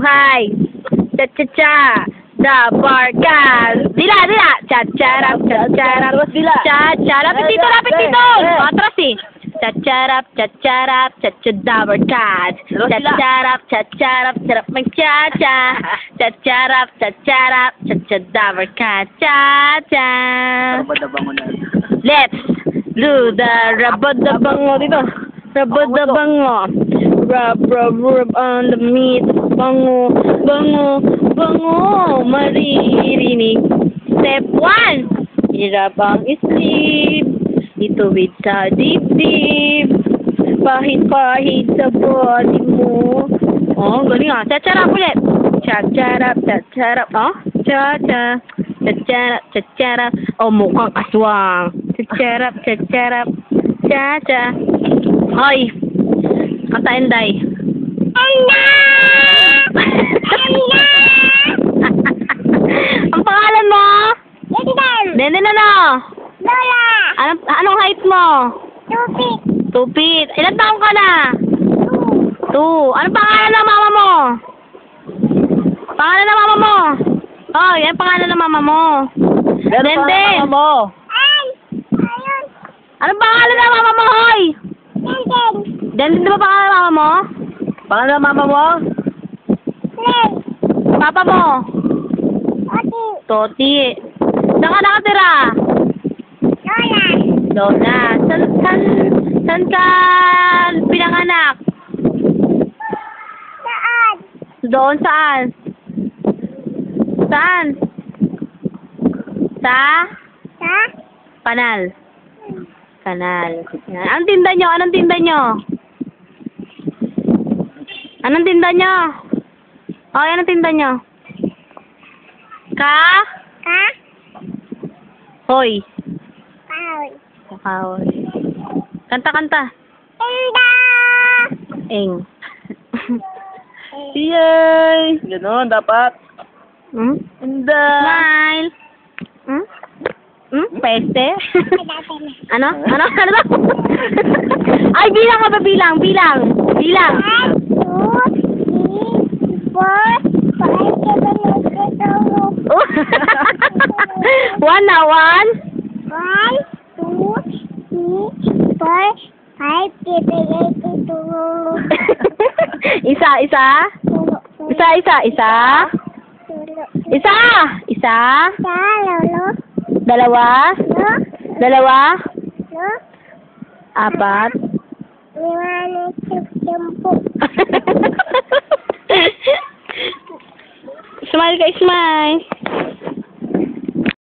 buhay. Cha-cha-cha. The Barkas. Dila. Cha-charap. Lapit dito. Atras eh. Cha-charap. Cha-cha-the Barkas. Cha-charap. Sarap mag-cha-cha. Cha-charap. Cha-cha-the Barkas. Cha-cha. Let's do the rabadabango dito. Rabadabango. Rub on the meat. Bango. Maririnig. Step 1. Hirap ang sleep. Ituwid sa dibdib. Pahid sa body mo. Oh, galing ah. Cha-charap ulit. Cha-charap. Oh, cha-cha. Cha-charap. Oh, mukhang aswang. Cha-charap. Cha-cha. Hoy. Katain, Day. Ang pangalan mo? Denden ano? Lola. Anong height mo? 2 feet. Ilan taong ka na? 2. Anong pangalan ng mama mo? Pangalan ng mama mo? Oh, yan pangalan ng mama mo. Denden. Anong pangalan ng mama mo, hoy? Denden, di ba pangalan ng mama mo? Pangalan ng mama mo? Papa mo? Toti. Saan ka nakatira? Lola. Saan ka pinanganak? Doon saan? Saan? Sa? Kanal. Yan. Anong tinda nyo? Anong tinda nyo? Oh, anong tinda nyo? Hoy. Kahoy. Kanta. Eng. Yay! Ganon, dapat. Smile. Peste? Ano ba? Ay, bilang ka ba? Bilang. 1, 2, 3, 4, 5, 6, 7, 8, 9, 10. 1 na, 1, 2, 3, 4, 5, 6, 7, 8, 9, 10. Isa. Dalawa. Lolo. 4. 5, 6, 7. Smile ka, smile.